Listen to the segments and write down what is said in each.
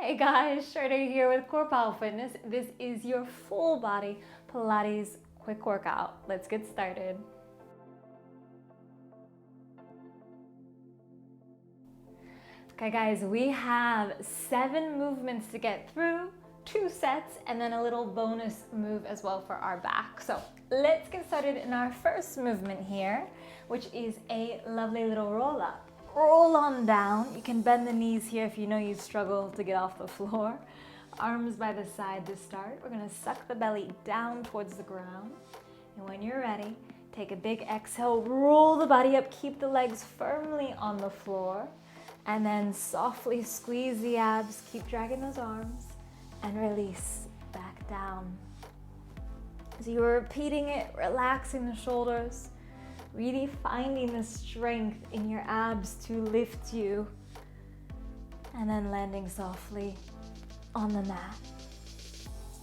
Hey guys, Shredder here with Core Power Fitness. This is your full body Pilates quick workout. Let's get started. Okay guys, we have 7 movements to get through, 2 sets, and then a little bonus move as well for our back. So let's get started in our first movement here, which is a lovely little roll up. Roll on down. You can bend the knees here if you know you struggle to get off the floor. Arms by the side to start. We're gonna suck the belly down towards the ground. And when you're ready, take a big exhale, roll the body up, keep the legs firmly on the floor, and then softly squeeze the abs, keep dragging those arms, and release back down. So you're repeating it, relaxing the shoulders, really finding the strength in your abs to lift you, and then landing softly on the mat.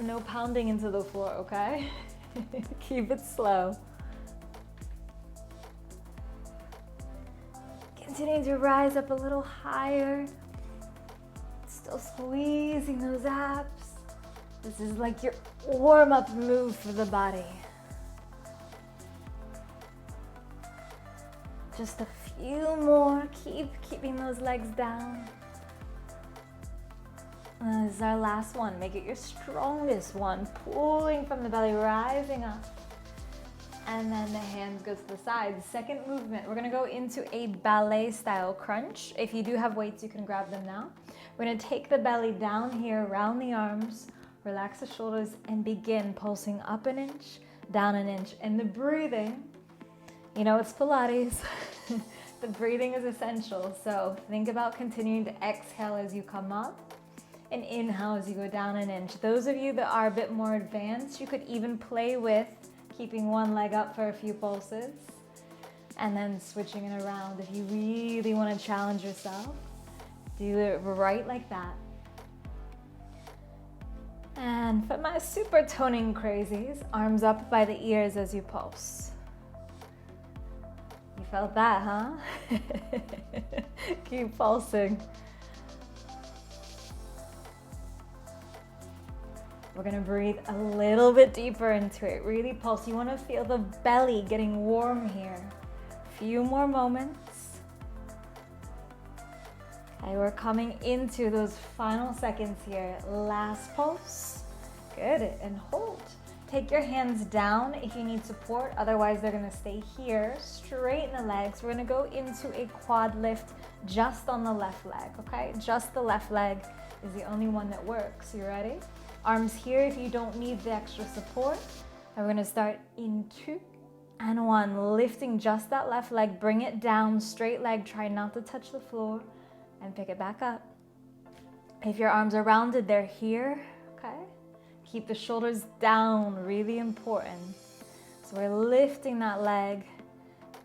No pounding into the floor, okay? Keep it slow. Continuing to rise up a little higher. Still squeezing those abs. This is like your warm-up move for the body. Just a few more. Keeping those legs down. And this is our last one. Make it your strongest one. Pulling from the belly, rising up. And then the hands go to the sides. Second movement, we're gonna go into a ballet style crunch. If you do have weights, you can grab them now. We're gonna take the belly down here, round the arms, relax the shoulders, and begin pulsing up an inch, down an inch. And the breathing, you know, it's Pilates. The breathing is essential. So think about continuing to exhale as you come up and inhale as you go down an inch. Those of you that are a bit more advanced, you could even play with keeping one leg up for a few pulses and then switching it around. If you really want to challenge yourself, do it right like that. And for my super toning crazies, arms up by the ears as you pulse. You felt that, huh? Keep pulsing. We're gonna breathe a little bit deeper into it. Really pulse. You wanna feel the belly getting warm here. A few more moments. Okay, we're coming into those final seconds here. Last pulse. Good, and hold. Take your hands down if you need support, otherwise they're gonna stay here. Straighten the legs. We're gonna go into a quad lift just on the left leg, okay? Just the left leg is the only one that works. You ready? Arms here if you don't need the extra support. And we're gonna start in 2 and 1. Lifting just that left leg, bring it down, straight leg, try not to touch the floor, and pick it back up. If your arms are rounded, they're here, okay? Keep the shoulders down, really important. So we're lifting that leg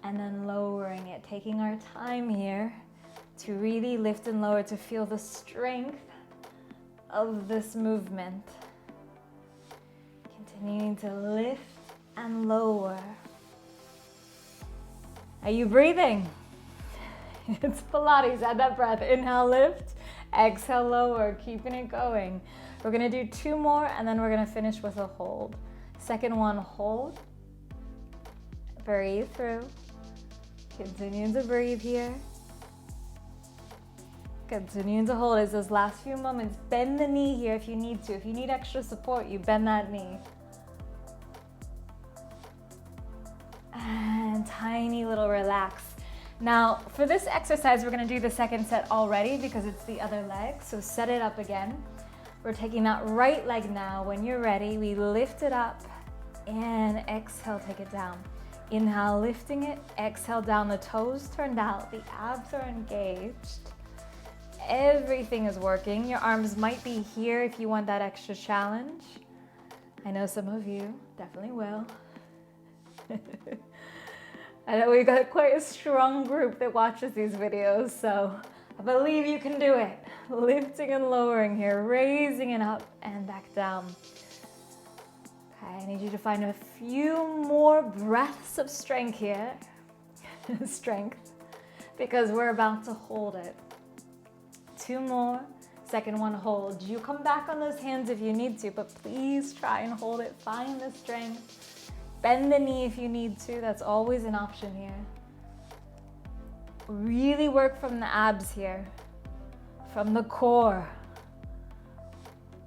and then lowering it, taking our time here to really lift and lower, to feel the strength of this movement. Continuing to lift and lower. Are you breathing? It's Pilates. Add that breath. Inhale, lift. Exhale, lower. Keeping it going. We're gonna do 2 more and then we're gonna finish with a hold. Second one, hold. Breathe through. Continue to breathe here. Continue to hold as those last few moments. Bend the knee here if you need to. If you need extra support, you bend that knee. And tiny little relax. Now, for this exercise, we're gonna do the second set already because it's the other leg. So set it up again. We're taking that right leg now. When you're ready, we lift it up and exhale, take it down. Inhale, lifting it. Exhale down, the toes turned out. The abs are engaged. Everything is working. Your arms might be here if you want that extra challenge. I know some of you definitely will. I know we've got quite a strong group that watches these videos, so I believe you can do it. Lifting and lowering here, raising it up and back down. Okay, I need you to find a few more breaths of strength here. Strength, because we're about to hold it. 2 more. Second one, hold. You come back on those hands if you need to, but please try and hold it. Find the strength. Bend the knee if you need to. That's always an option here. Really work from the abs here, from the core.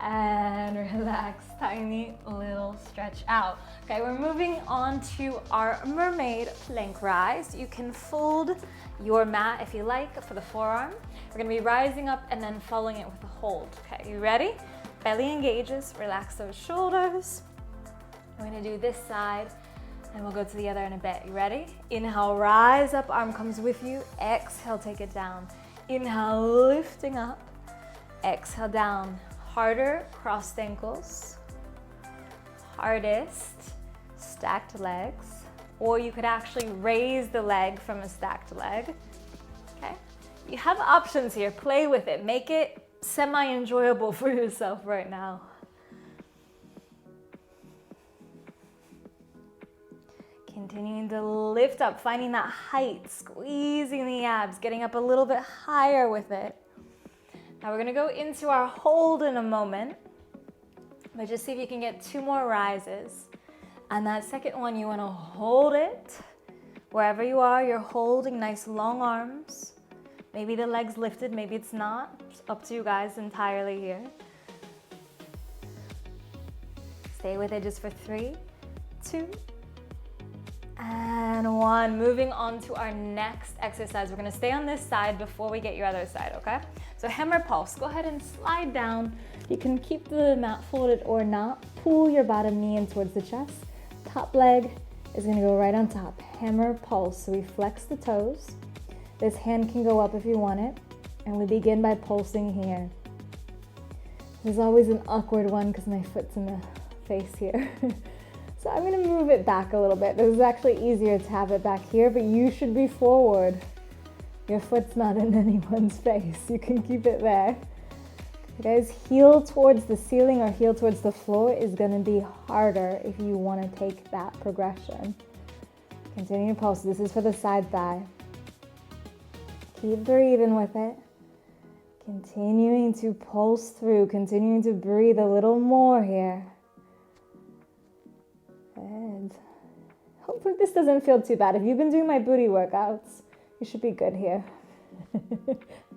And relax, tiny little stretch out. Okay, we're moving on to our mermaid plank rise. You can fold your mat if you like for the forearm. We're gonna be rising up and then following it with a hold. Okay, you ready? Belly engages, relax those shoulders. We're gonna do this side and we'll go to the other in a bit. You ready? Inhale, rise up, arm comes with you. Exhale, take it down. Inhale, lifting up. Exhale, down. Harder, crossed ankles. Hardest, stacked legs. Or you could actually raise the leg from a stacked leg. Okay? You have options here. Play with it. Make it semi-enjoyable for yourself right now. Continuing to lift up, finding that height, squeezing the abs, getting up a little bit higher with it. Now we're gonna go into our hold in a moment, but just see if you can get 2 more rises. And that second one, you wanna hold it. Wherever you are, you're holding nice long arms. Maybe the leg's lifted, maybe it's not. It's up to you guys entirely here. Stay with it just for 3, 2, and 1. Moving on to our next exercise. We're gonna stay on this side before we get your other side, okay? So hammer pulse, go ahead and slide down. You can keep the mat folded or not. Pull your bottom knee in towards the chest. Top leg is gonna go right on top. Hammer pulse, so we flex the toes. This hand can go up if you want it. And we begin by pulsing here. There's always an awkward one because my foot's in the face here. So I'm gonna move it back a little bit. This is actually easier to have it back here, but you should be forward. Your foot's not in anyone's face. You can keep it there. Okay, guys, heel towards the ceiling or heel towards the floor is gonna be harder if you wanna take that progression. Continue to pulse. This is for the side thigh. Keep breathing with it. Continuing to pulse through, continuing to breathe a little more here. Good. Hopefully this doesn't feel too bad. If you've been doing my booty workouts, you should be good here.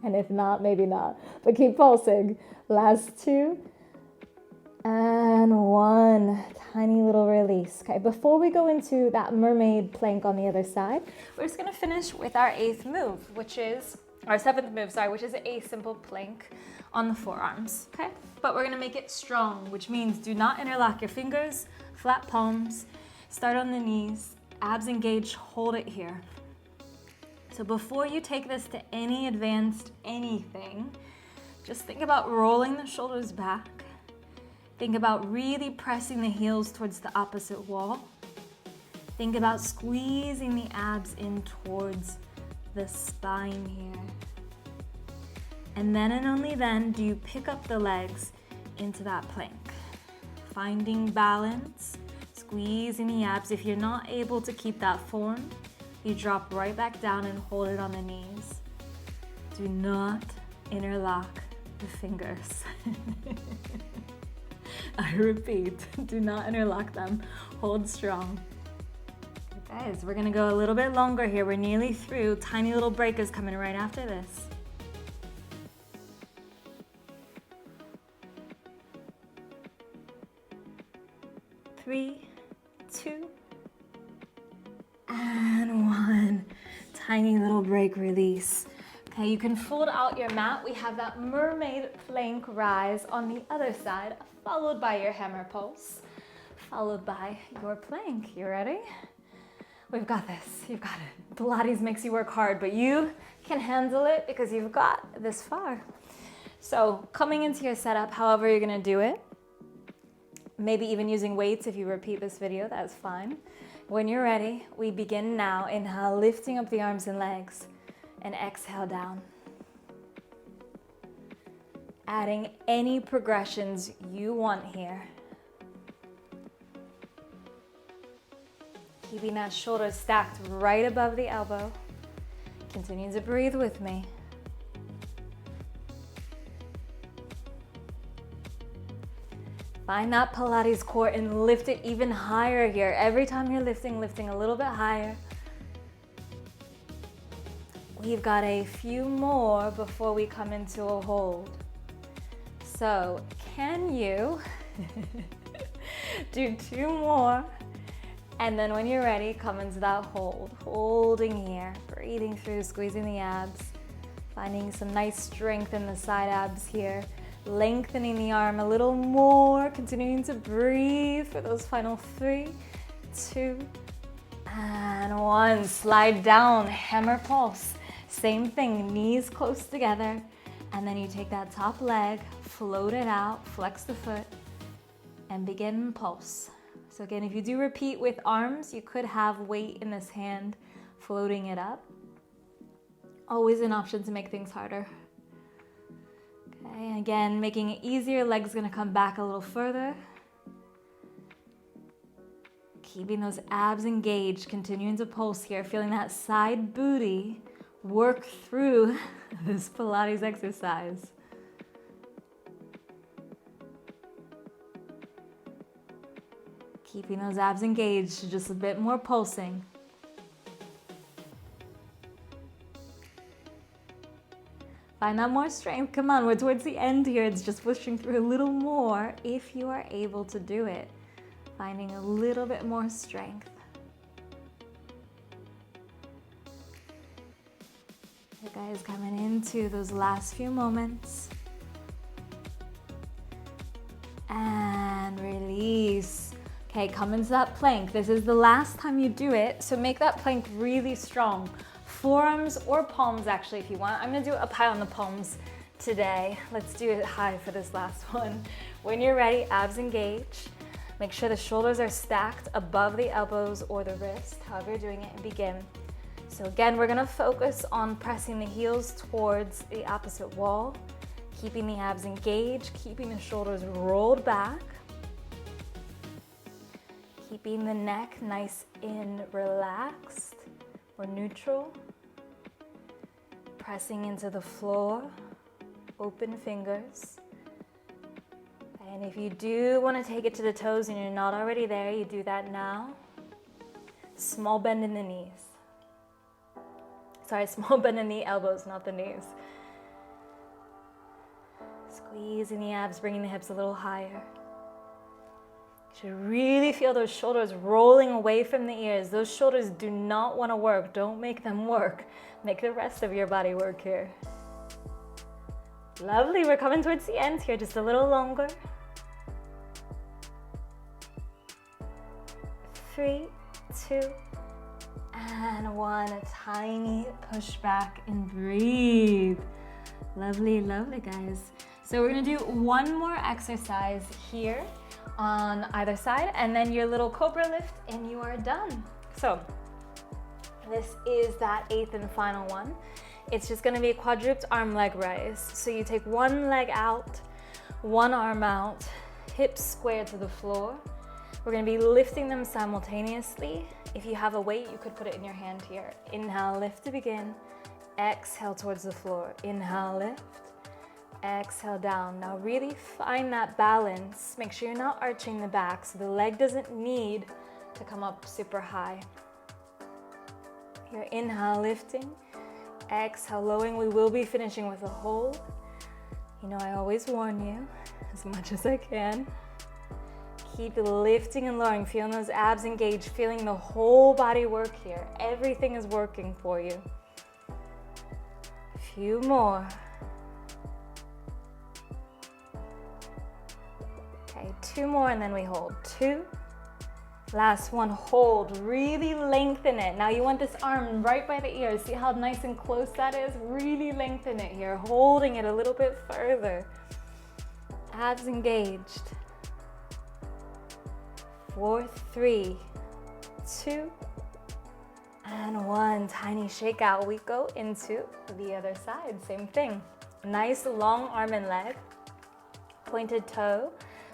And if not, maybe not. But keep pulsing. Last 2. And 1. Tiny little release. Okay, before we go into that mermaid plank on the other side, we're just gonna finish with our 8th move, which is, our 7th move, sorry, which is a simple plank on the forearms, okay? But we're gonna make it strong, which means do not interlock your fingers, flat palms, start on the knees, abs engaged, hold it here. So before you take this to any advanced anything, just think about rolling the shoulders back. Think about really pressing the heels towards the opposite wall. Think about squeezing the abs in towards the spine here. And then and only then do you pick up the legs into that plank. Finding balance, squeezing the abs. If you're not able to keep that form, you drop right back down and hold it on the knees. Do not interlock the fingers. I repeat, do not interlock them. Hold strong. Guys, we're gonna go a little bit longer here. We're nearly through. Tiny little break is coming right after this. Three, 2, and 1. Tiny little break release. Okay, you can fold out your mat. We have that mermaid plank rise on the other side, followed by your hammer pulse, followed by your plank. You ready? We've got this. You've got it. Pilates makes you work hard, but you can handle it because you've got this far. So coming into your setup, however you're gonna do it, maybe even using weights if you repeat this video, that's fine. When you're ready, we begin now. Inhale, lifting up the arms and legs, and exhale down. Adding any progressions you want here. Keeping that shoulder stacked right above the elbow. Continue to breathe with me. Find that Pilates core and lift it even higher here. Every time you're lifting, lifting a little bit higher. We've got a few more before we come into a hold. So can you do 2 more? And then when you're ready, come into that hold. Holding here, breathing through, squeezing the abs, finding some nice strength in the side abs here. Lengthening the arm a little more, continuing to breathe for those final 3, 2, and 1. Slide down, hammer pulse. Same thing, knees close together. And then you take that top leg, float it out, flex the foot, and begin pulse. So again, if you do repeat with arms, you could have weight in this hand, floating it up. Always an option to make things harder. Okay, again, making it easier, legs gonna come back a little further. Keeping those abs engaged, continuing to pulse here, feeling that side booty work through this Pilates exercise. Keeping those abs engaged, just a bit more pulsing. Find that more strength. Come on, we're towards the end here. It's just pushing through a little more if you are able to do it. Finding a little bit more strength. You guys coming into those last few moments. And release. Okay, come into that plank. This is the last time you do it, so make that plank really strong. Forearms or palms actually if you want. I'm gonna do it up high on the palms today. Let's do it high for this last one. When you're ready, abs engage. Make sure the shoulders are stacked above the elbows or the wrist, however you're doing it, and begin. So again, we're gonna focus on pressing the heels towards the opposite wall, keeping the abs engaged, keeping the shoulders rolled back, keeping the neck nice and relaxed or neutral, pressing into the floor, open fingers. And if you do want to take it to the toes and you're not already there, you do that now. Small bend in the knees. Sorry, small bend in the elbows, not the knees. Squeezing the abs, bringing the hips a little higher. You should really feel those shoulders rolling away from the ears. Those shoulders do not want to work. Don't make them work. Make the rest of your body work here. Lovely, we're coming towards the end here, just a little longer. 3, 2, and 1. A tiny push back and breathe. Lovely, lovely, guys. So we're gonna do one more exercise here on either side, and then your little cobra lift, and you are done. So this is that 8th and final one. It's just gonna be a quadruped arm leg raise. So you take one leg out, one arm out, hips square to the floor. We're gonna be lifting them simultaneously. If you have a weight, you could put it in your hand here. Inhale, lift to begin. Exhale towards the floor. Inhale, lift. Exhale down. Now really find that balance. Make sure you're not arching the back, so the leg doesn't need to come up super high. Your inhale, lifting. Exhale, lowering. We will be finishing with a hold. You know I always warn you as much as I can. Keep lifting and lowering, feeling those abs engaged, feeling the whole body work here. Everything is working for you. A few more. Okay, 2 more and then we hold. 2. Last one, hold. Really lengthen it. Now you want this arm right by the ears. See how nice and close that is? Really lengthen it here, holding it a little bit further. Abs engaged. 4, 3, 2, and 1. Tiny shakeout. We go into the other side. Same thing. Nice long arm and leg. Pointed toe,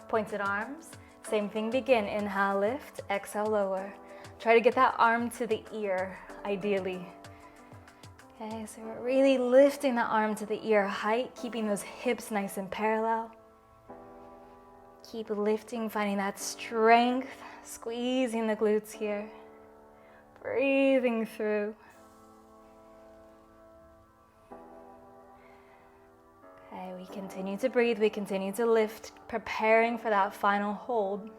pointed arms. Same thing, begin. Inhale, lift. Exhale, lower. Try to get that arm to the ear, ideally. Okay, so we're really lifting the arm to the ear height, keeping those hips nice and parallel. Keep lifting, finding that strength, squeezing the glutes here, breathing through. Okay, we continue to breathe, we continue to lift, preparing for that final hold.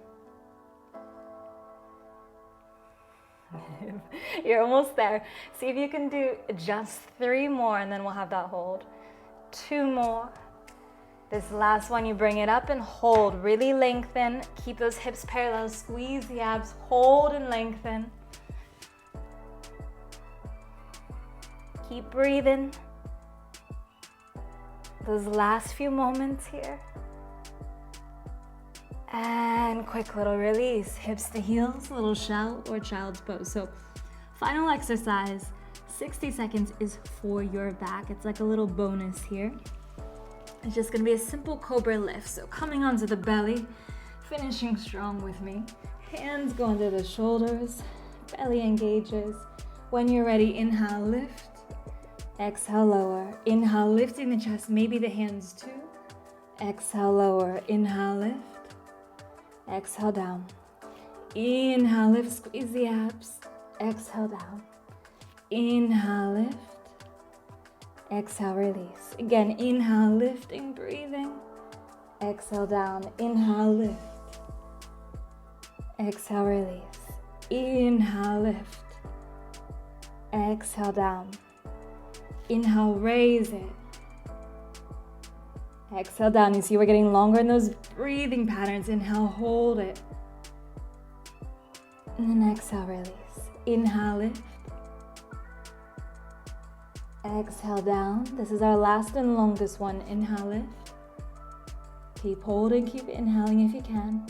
You're almost there. See if you can do just 3 more and then we'll have that hold. 2 more. This last one, you bring it up and hold. Really lengthen. Keep those hips parallel. Squeeze the abs. Hold and lengthen. Keep breathing. Those last few moments here. And quick little release. Hips to heels, little shout or child's pose. So final exercise, 60 seconds is for your back. It's like a little bonus here. It's just gonna be a simple cobra lift. So coming onto the belly, finishing strong with me. Hands go under the shoulders, belly engages. When you're ready, inhale, lift. Exhale, lower. Inhale, lifting the chest, maybe the hands too. Exhale, lower. Inhale, lift. Exhale, down. Inhale, lift, squeeze the abs. Exhale, down. Inhale, lift. Exhale, release. Again, inhale, lifting, breathing. Exhale, down. Inhale, lift. Exhale, release. Inhale, lift. Exhale, down. Inhale, raise it. Exhale, down. You see we're getting longer in those breathing patterns. Inhale, hold it. And then exhale, release. Inhale, lift. Exhale, down. This is our last and longest one. Inhale, lift. Keep holding, keep inhaling if you can.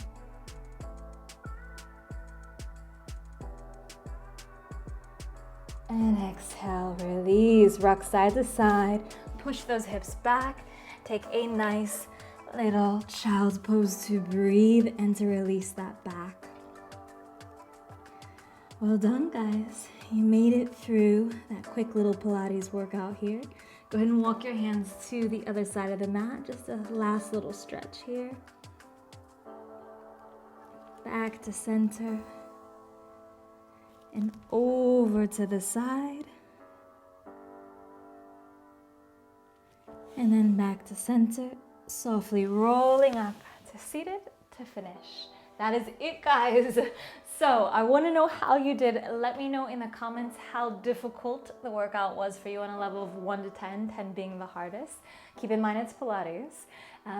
And exhale, release. Rock side to side. Push those hips back. Take a nice little child's pose to breathe and to release that back. Well done, guys. You made it through that quick little Pilates workout here. Go ahead and walk your hands to the other side of the mat. Just a last little stretch here. Back to center. And over to the side. And then back to center. Softly rolling up to seated to finish. That is it, guys. So I want to know how you did. Let me know in the comments how difficult the workout was for you on a level of 1 to 10, 10 being the hardest. Keep in mind it's Pilates.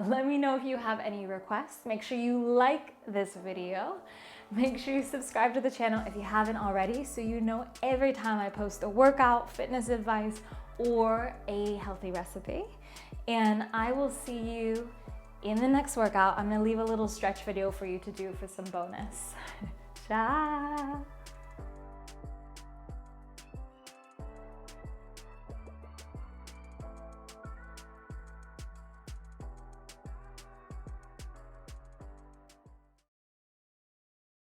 Let me know if you have any requests. Make sure you like this video. Make sure you subscribe to the channel if you haven't already so you know every time I post a workout, fitness advice, or a healthy recipe. And I will see you in the next workout. I'm gonna leave a little stretch video for you to do for some bonus. Ciao.